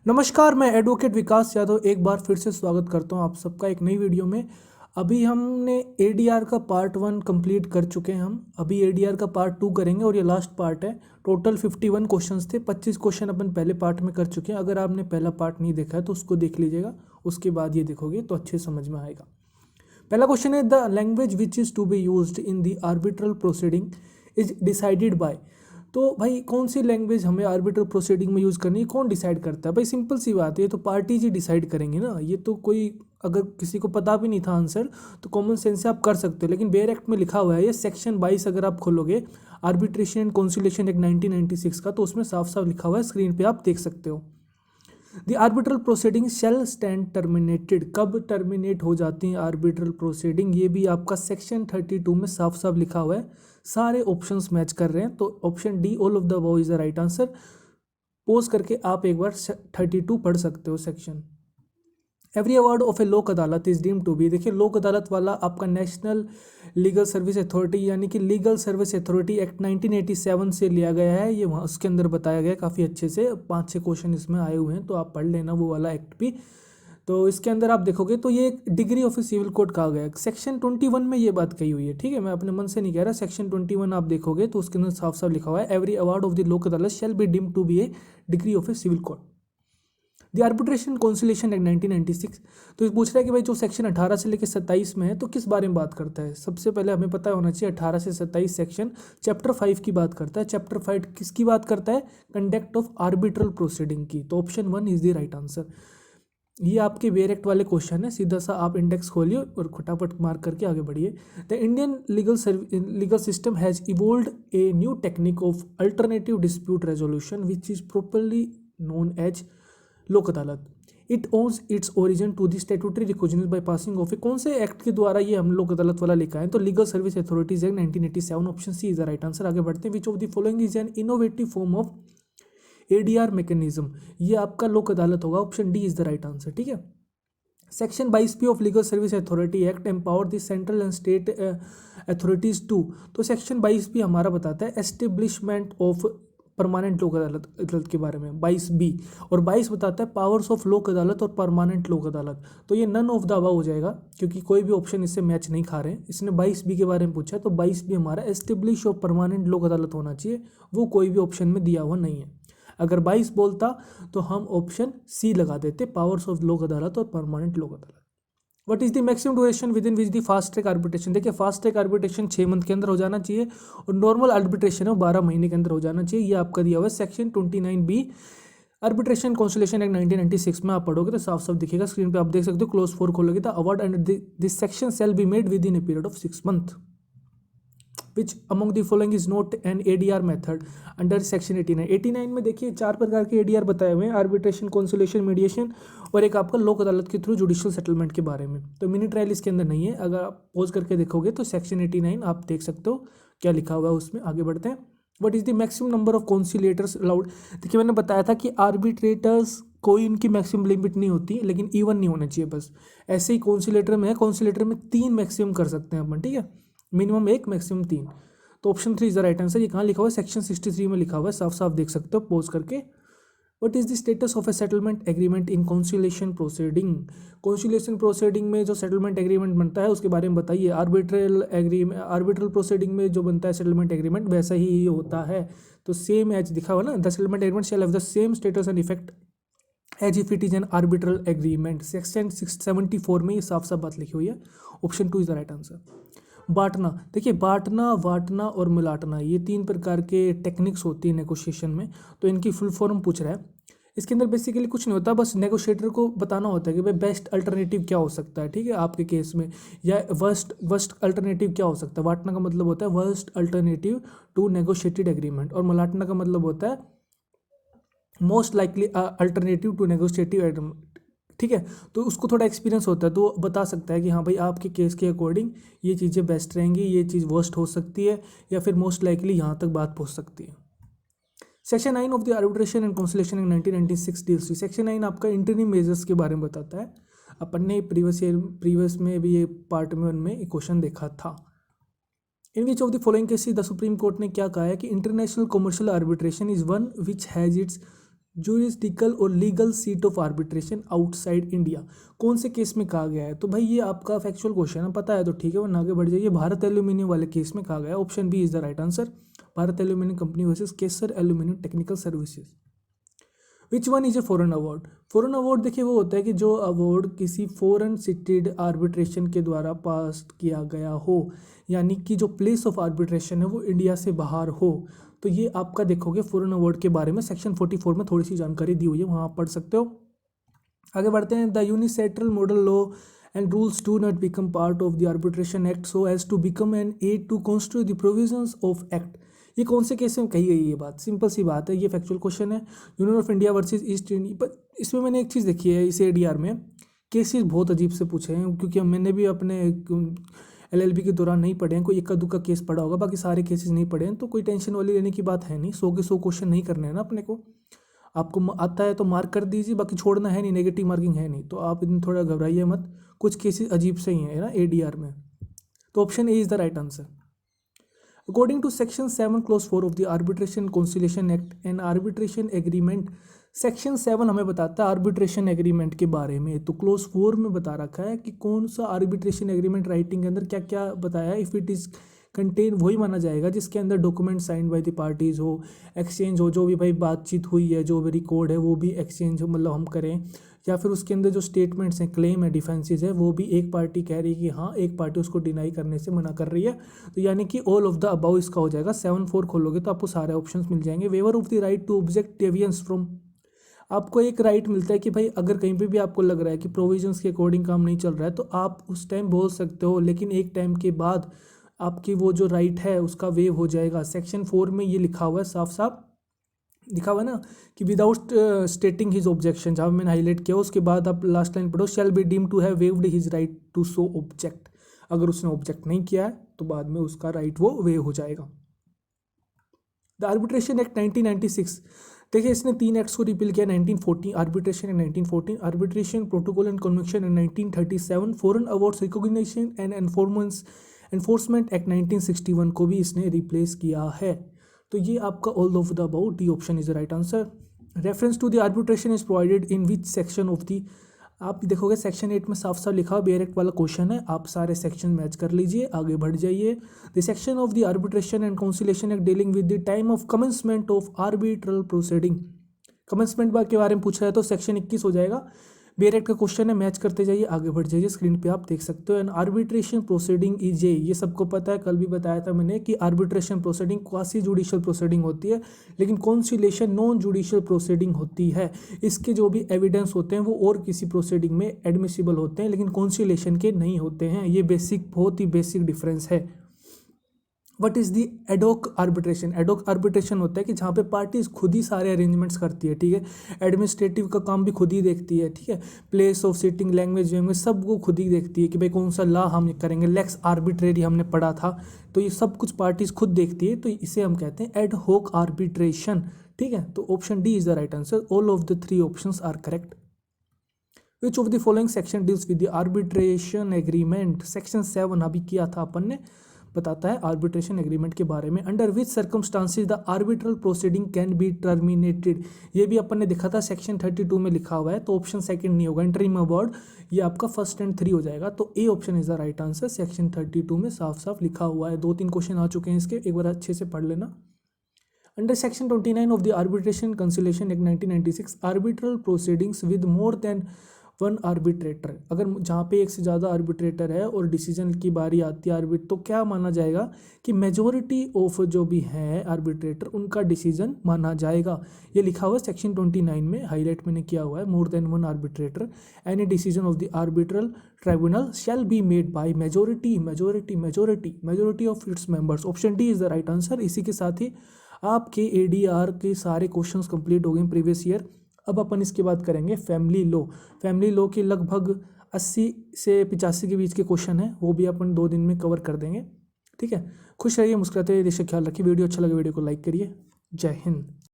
नमस्कार, मैं एडवोकेट विकास यादव एक बार फिर से स्वागत करता हूं आप सबका एक नई वीडियो में। अभी हमने एडीआर का पार्ट 1 कंप्लीट कर चुके हैं। हम अभी एडीआर का पार्ट 2 करेंगे और ये लास्ट पार्ट है। टोटल 51 क्वेश्चंस थे, 25 क्वेश्चन अपन पहले पार्ट में कर चुके हैं। अगर आपने पहला पार्ट नहीं देखा है तो उसको देख लीजिएगा, उसके बाद ये देखोगे तो अच्छे समझ में आएगा। पहला क्वेश्चन है, the language which is to be used in the arbitral proceeding is decided by. तो भाई कौन सी लैंग्वेज हमें आर्बिट्रल प्रोसीडिंग में यूज़ करनी है, कौन डिसाइड करता है? भाई सिंपल सी बात है, ये तो पार्टीज ही डिसाइड करेंगे ना। ये तो कोई, अगर किसी को पता भी नहीं था आंसर तो कॉमन सेंस से आप कर सकते हो, लेकिन बेयर एक्ट में लिखा हुआ है ये सेक्शन 22 अगर आप खोलोगे आर्बिट्रेशन एंड कॉन्सिलिएशन एक्ट 1996 का, तो उसमें साफ साफ लिखा हुआ है, स्क्रीन पे आप देख सकते हो। The arbitral proceeding shall stand terminated. कब टर्मिनेट हो जाती हैं आर्बिट्रल प्रोसीडिंग, ये भी आपका सेक्शन 32 में साफ साफ लिखा हुआ है। सारे ऑप्शंस मैच कर रहे हैं, तो option D all of the above is the right answer. Pose करके आप एक बार 32 पढ़ सकते हो सेक्शन। एवरी अवार्ड ऑफ ए लोक अदालत इज डीम टू बी। देखिए, लोक अदालत वाला आपका नेशनल लीगल सर्विस अथॉरिटी यानी कि लीगल सर्विस अथॉरिटी एक्ट 1987 से लिया गया है। ये वहाँ उसके अंदर बताया गया है काफ़ी अच्छे से, 5-6 क्वेश्चन इसमें आए हुए हैं, तो आप पढ़ लेना वो वाला एक्ट भी। तो इसके अंदर आप देखोगे तो ये एक degree of a civil code कहा गया है। सेक्शन 21 में ये बात कही हुई है, ठीक है, मैं अपने मन से नहीं कह रहा। सेक्शन 21 आप देखोगे तो उसके अंदर साफ साफ लिखा हुआ है, every award of the Lok Adalat shall be deem to be a degree of a civil code. The arbitration conciliation act 1996। तो ये पूछ रहा है कि भाई जो सेक्शन 18 से लेकर 27 में है तो किस बारे में बात करता है। सबसे पहले हमें पता होना चाहिए 18 से 27 सेक्शन चैप्टर 5 की बात करता है। चैप्टर 5 किसकी बात करता है? कंडक्ट ऑफ आर्बिट्रल प्रोसीडिंग की। तो option 1 is the right answer. ये आपके वेर एक्ट वाले क्वेश्चन है, सीधा सा आप इंडेक्स खोलिए और फटाफट मार्क करके आगे बढ़िए। The Indian legal system has evolved a new technique of alternative dispute resolution which is properly known as Lok Adalat. It owns its origin to the statutory recognition by passing of a. कौन से act के द्वारा ये हम लोक अदालत वाला लिखा है? तो legal service authorities act 1987, option C is the right answer. आगे बढ़ते हैं। Which of the following is an innovative form of ADR mechanism. ये आपका लोक अदालत होगा, option D is the right answer, ठीक है। Section 22 of legal service authority act empower the central and state authorities to. तो section 22 भी हमारा बताता है एस्टेब्लिशमेंट ऑफ परमानेंट लोक अदालत के बारे में, 22 बी। और 22 बताता है पावर्स ऑफ लोक अदालत और परमानेंट लोक अदालत। तो ये नन ऑफ द अबव हो जाएगा, क्योंकि कोई भी ऑप्शन इससे मैच नहीं खा रहे हैं। इसने 22 बी के बारे में पूछा, तो 22 बी हमारा एस्टेब्लिश ऑफ परमानेंट लोक अदालत होना चाहिए, वो कोई भी ऑप्शन में दिया हुआ नहीं है। अगर 22 बोलता तो हम ऑप्शन सी लगा देते, पावर्स ऑफ लोक अदालत और परमानेंट लोक अदालत। What is the maximum duration with in which the fast track arbitration. देखिए, फास्ट ट्रैक आर्बिट्रेशन 6 मंथ के अंदर हो जाना चाहिए और नॉर्मल आर्बिट्रेशन है वो 12 महीने के अंदर हो जाना चाहिए। ये आपका दिया हुआ है section 29 B arbitration conciliation act 1996 में। आप पढ़ोगे तो साफ साफ दिखेगा, स्क्रीन पे आप देख सकते हो। क्लोज 4 खोलोगे तो award under this section shall be made with in a period of 6 month. Which among the following is not an ADR method under section 89। 89 में देखिए 4 प्रकार के एडीआर बताए हुए हैं, आर्बिट्रेशन, कॉन्सिलिएशन, मीडिएशन और एक आपका लोक अदालत के थ्रू जुडिशियल सेटलमेंट के बारे में। तो मिनी ट्रायल इसके अंदर नहीं है। अगर आप पोज करके देखोगे तो सेक्शन 89 आप देख सकते हो क्या लिखा हुआ है उसमें। आगे बढ़ते हैं। What is the maximum number of conciliators allowed. देखिए, मैंने बताया था कि आर्बिट्रेटर्स कोई इनकी मैक्सिमम लिमिट नहीं होती, लेकिन इवन नहीं होना चाहिए बस। ऐसे ही कॉन्सिलेटर में है, कॉन्सिलेटर में 3 मैक्सिमम कर सकते हैं अपन, ठीक है, मिनिमम 1 मैक्सिमम 3। तो option 3 is the right answer. ये कहाँ लिखा हुआ है? सेक्शन 63 में लिखा हुआ है, साफ साफ देख सकते हो पोज करके। What is the status of A settlement agreement in conciliation proceeding. Conciliation proceeding में जो सेटलमेंट एग्रीमेंट बनता है उसके बारे में बताइए। आर्बिट्रल प्रोसीडिंग में जो बनता है सेटलमेंट एग्रीमेंट वैसा ही होता है, तो सेम एज दिखा हुआ ना, the settlement agreement shall have the same status and effect as if it is an arbitral agreement. Section 674 में ये साफ साफ बात लिखी हुई है, option 2 is the right answer. बांटना, देखिए बांटना, वाटना और मिलाटना, ये 3 प्रकार के टेक्निक्स होती है नेगोशिएशन में। तो इनकी फुल फॉर्म पूछ रहा है। इसके अंदर बेसिकली कुछ नहीं होता, बस नेगोशिएटर को बताना होता है कि भाई बेस्ट अल्टरनेटिव क्या हो सकता है, ठीक है, आपके केस में, या वर्स्ट अल्टरनेटिव क्या हो सकता है। वाटना का मतलब होता है worst alternative to negotiated agreement, और मिलाटना का मतलब होता है most likely alternative to negotiative agreement, ठीक है। तो उसको थोड़ा एक्सपीरियंस होता है, तो बता सकता है कि हाँ भाई आपके केस के अकॉर्डिंग ये चीज़ें बेस्ट रहेंगी, ये चीज़ वर्स्ट हो सकती है, या फिर मोस्ट लाइकली यहाँ तक बात पहुँच सकती है। Section 9 of the arbitration and conciliation in 1996 deals. Section 9 आपका इंटरिम मेजर्स के बारे में बताता है। अपन ने प्रीवियस में भी ये पार्ट में उनमें क्वेश्चन देखा था। In which of the following cases the supreme court ने क्या कहा है कि international commercial arbitration is one which has its juridical और legal seat of arbitration outside India, कौन से केस में कहा गया है? तो भाई ये आपका फैक्चुअल क्वेश्चन है, पता है तो ठीक है, वरना आगे बढ़ जाइए। भारत एल्यूमिनियम वाले केस में कहा गया है, option B is the right answer. Bharat aluminium company versus Kaiser aluminium technical services. Which one is a foreign award? Foreign award देखिए वो होता है कि जो अवार्ड किसी फॉरेन सिटेड आर्बिट्रेशन के द्वारा पास किया गया हो, यानी कि जो प्लेस ऑफ आर्बिट्रेशन है वो इंडिया से बाहर हो। तो ये आपका देखोगे फॉरेन अवार्ड के बारे में सेक्शन 44 में थोड़ी सी जानकारी दी हुई है, वहाँ आप पढ़ सकते हो। आगे बढ़ते हैं। The UNCITRAL model law and rules do not become part of the arbitration act so as to become an aid to constitute the provisions of act. ये कौन से केस में कही गई ये बात? सिंपल सी बात है, ये फैक्चुअल क्वेश्चन है। Union of India versus east India. पर इसमें मैंने एक चीज़ देखी है, इस एडीआर में केसेस बहुत अजीब से पूछे हैं, क्योंकि मैंने भी अपने एलएलबी के दौरान नहीं पढ़े हैं, कोई इक्का दुक्का केस पढ़ा होगा, बाकी सारे केसेस नहीं पढ़े हैं। तो कोई टेंशन वाली लेने की बात है नहीं, 100 के 100 क्वेश्चन नहीं करने हैं ना अपने को। आपको आता है तो मार्क कर दीजिए, बाकी छोड़ना है नहीं, नेगेटिव मार्किंग है नहीं। तो आप इतने थोड़ा घबराइए मत, कुछ केसेस अजीब से ही हैं ना एडीआर में। तो option A is the right answer. According to section 7 clause 4 of the arbitration conciliation act and arbitration agreement, section 7 हमें बताता है आर्बिट्रेशन एग्रीमेंट के बारे में। तो क्लोज 4 में बता रखा है कि कौन सा आर्बिट्रेशन एग्रीमेंट राइटिंग के अंदर क्या क्या बताया है। इफ़ इट इज़ कंटेन वही माना जाएगा जिसके अंदर document signed by the parties हो, एक्सचेंज हो, जो भी भाई बातचीत हुई है, जो भी रिकॉर्ड है वो भी एक्सचेंज मतलब हम करें, या फिर उसके अंदर जो स्टेटमेंट्स हैं, क्लेम है, डिफेंसेस है, वो भी एक पार्टी कह रही है कि हाँ, एक पार्टी उसको डिनाई करने से मना कर रही है। तो यानी कि ऑल ऑफ द अबाउ इसका हो जाएगा। 7-4 खोलोगे तो आपको सारे ऑप्शंस मिल जाएंगे। Waiver of the right to object deviance from, आपको एक राइट मिलता है कि भाई अगर कहीं पे भी आपको लग रहा है कि प्रोविजंस के अकॉर्डिंग काम नहीं चल रहा है तो आप उस टाइम बोल सकते हो, लेकिन एक टाइम के बाद आपकी वो जो राइट है उसका वेव हो जाएगा। सेक्शन 4 में ये लिखा हुआ है, साफ साफ लिखा हुआ है ना कि विदाउट स्टेटिंग हिज ऑब्जेक्शन, जहाँ मैंने हाईलाइट किया उसके बाद आप लास्ट लाइन पढ़ो, shall be deem to have waived his right to so object. अगर उसने ऑब्जेक्ट नहीं किया है तो बाद में उसका राइट वो वेव हो जाएगा। द आर्बिट्रेशन एक्ट 1996, देखिए इसने 3 एक्ट्स को रिपील किया। 1914 arbitration and 1914, arbitration protocol and convention and 1937, foreign awards recognition and enforcement act 1961 को भी इसने रिप्लेस किया है। तो ये आपका all of the about, D option is the right answer. Reference to the arbitration is provided in which section of the, आप देखोगे सेक्शन 8 में साफ साफ लिखा हुआ बेयर एक्ट वाला क्वेश्चन है, आप सारे सेक्शन मैच कर लीजिए, आगे बढ़ जाइए। The section of the arbitration and conciliation act dealing with the time of commencement of arbitral proceeding, commencement के बारे में पूछा है तो सेक्शन 21 हो जाएगा। बेयर एक्ट का क्वेश्चन है, मैच करते जाइए, आगे बढ़ जाइए, स्क्रीन पे आप देख सकते हो। And arbitration proceeding is a, ये सबको पता है, कल भी बताया था मैंने कि arbitration proceeding quasi judicial proceeding होती है, लेकिन कॉन्सिलिएशन नॉन जुडिशियल प्रोसीडिंग होती है। इसके जो भी एविडेंस होते हैं वो और किसी प्रोसीडिंग में एडमिसिबल होते हैं, लेकिन कॉन्सिलिएशन के नहीं होते हैं। ये बेसिक, बहुत ही बेसिक डिफरेंस है। What is the ad hoc arbitration? Ad hoc arbitration होता है कि जहाँ पे पार्टीज खुद ही सारे अरेंजमेंट्स करती है, ठीक है। एडमिनिस्ट्रेटिव का काम भी खुद ही देखती है, ठीक है। प्लेस ऑफ सिटिंग, लैंग्वेज वैंग्वेज सब वो खुद ही देखती है कि भाई कौन सा लॉ हम करेंगे। लेक्स आर्बिट्रेरी हमने पढ़ा था, तो ये सब कुछ पार्टीज खुद देखती है, तो इसे हम कहते हैं एड होक आर्बिट्रेशन, ठीक है। तो option D is the right answer. All of the 3 options are correct. Which of the following section deals with the arbitration agreement? Section 7 अभी किया था अपन ने, बताता है आर्बिट्रेशन एग्रीमेंट के बारे में। Under which circumstances the arbitral proceeding can be terminated, ये भी अपन ने देखा था, सेक्शन 32 में लिखा हुआ है, तो ऑप्शन सेकंड नहीं होगा। इंटरिम अवार्ड, ये आपका फर्स्ट एंड 3 हो जाएगा, तो A option is the right answer. Section 32 में साफ साफ लिखा हुआ है। 2-3 क्वेश्चन आ चुके हैं इसके, एक बार अच्छे से पढ़ लेना। Under section 29 of the arbitration conciliation act 1996, arbitral proceedings with more than 1 arbitrator, अगर जहाँ पे एक से ज़्यादा आर्बिट्रेटर है और डिसीजन की बारी आती है तो क्या माना जाएगा कि मेजॉरिटी ऑफ जो भी है आर्बिट्रेटर उनका डिसीजन माना जाएगा। ये लिखा हुआ है सेक्शन 29 में, हाईलाइट मैंने किया हुआ है। More than 1 arbitrator, any decision of the arbitral tribunal shall be made by majority of its members. Option D is the right answer. इसी के साथ ही आपके एडीआर के सारे क्वेश्चंस कंप्लीट हो गए प्रीवियस ईयर। अब अपन इसके बाद करेंगे फैमिली लॉ। फैमिली लॉ के लगभग 80 से 85 के बीच के क्वेश्चन है, वो भी अपन 2 दिन में कवर कर देंगे, ठीक है। खुश रहिए, मुस्कुराते रहिए, देश का ख्याल रखिए। वीडियो अच्छा लगे वीडियो को लाइक करिए। जय हिंद।